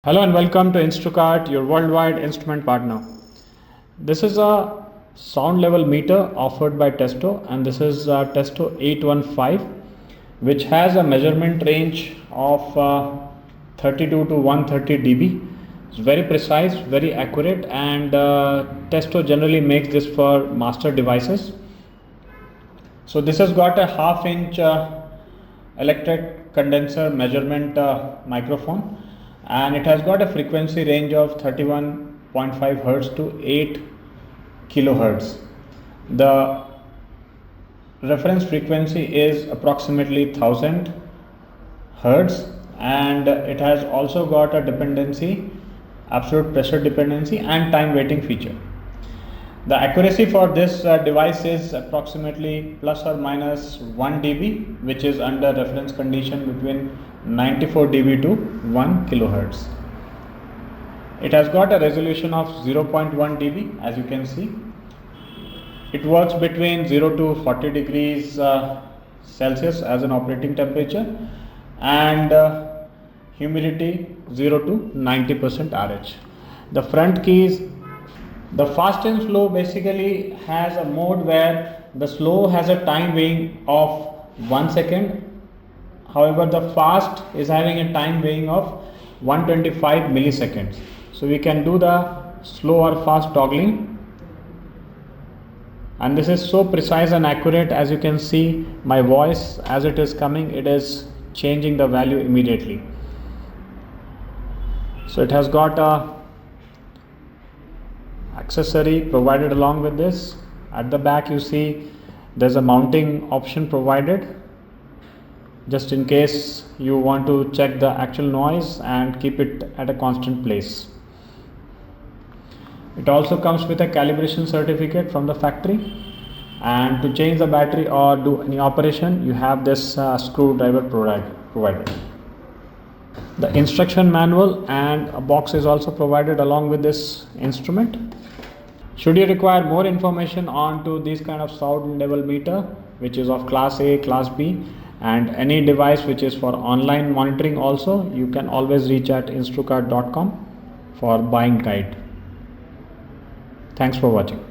Hello and welcome to Instrukart, your worldwide instrument partner. This is a sound level meter offered by Testo, and this is Testo 815, which has a measurement range of 32 to 130 dB. It's very precise, very accurate, and Testo generally makes this for master devices. So this has got a half-inch electric condenser measurement microphone, and it has got a frequency range of 31.5 Hz to 8 kilohertz. The reference frequency is approximately 1000 Hz, and it has also got a dependency, absolute pressure dependency, and time waiting feature. The accuracy for this device is approximately plus or minus 1 dB, which is under reference condition between 94 dB to 1 kilohertz. It has got a resolution of 0.1 dB, as you can see. It works between 0 to 40 degrees Celsius as an operating temperature, and humidity 0 to 90% RH. The front keys, the fast and slow basically has a mode where the slow has a time weighing of 1 second. However, the fast is having a time weighing of 125 milliseconds. So we can do the slow or fast toggling. And this is so precise and accurate. As you can see, my voice as it is coming, it is changing the value immediately. So it has got a accessory provided along with this. At the back you see there's a mounting option provided, just in case you want to check the actual noise and keep it at a constant place. It also comes with a calibration certificate from the factory, and to change the battery or do any operation you have this screwdriver provided. The instruction manual and a box is also provided along with this instrument. Should you require more information on to this kind of sound level meter, which is of class A, class B, and any device which is for online monitoring also, you can always reach at instrukart.com for buying guide. Thanks for watching.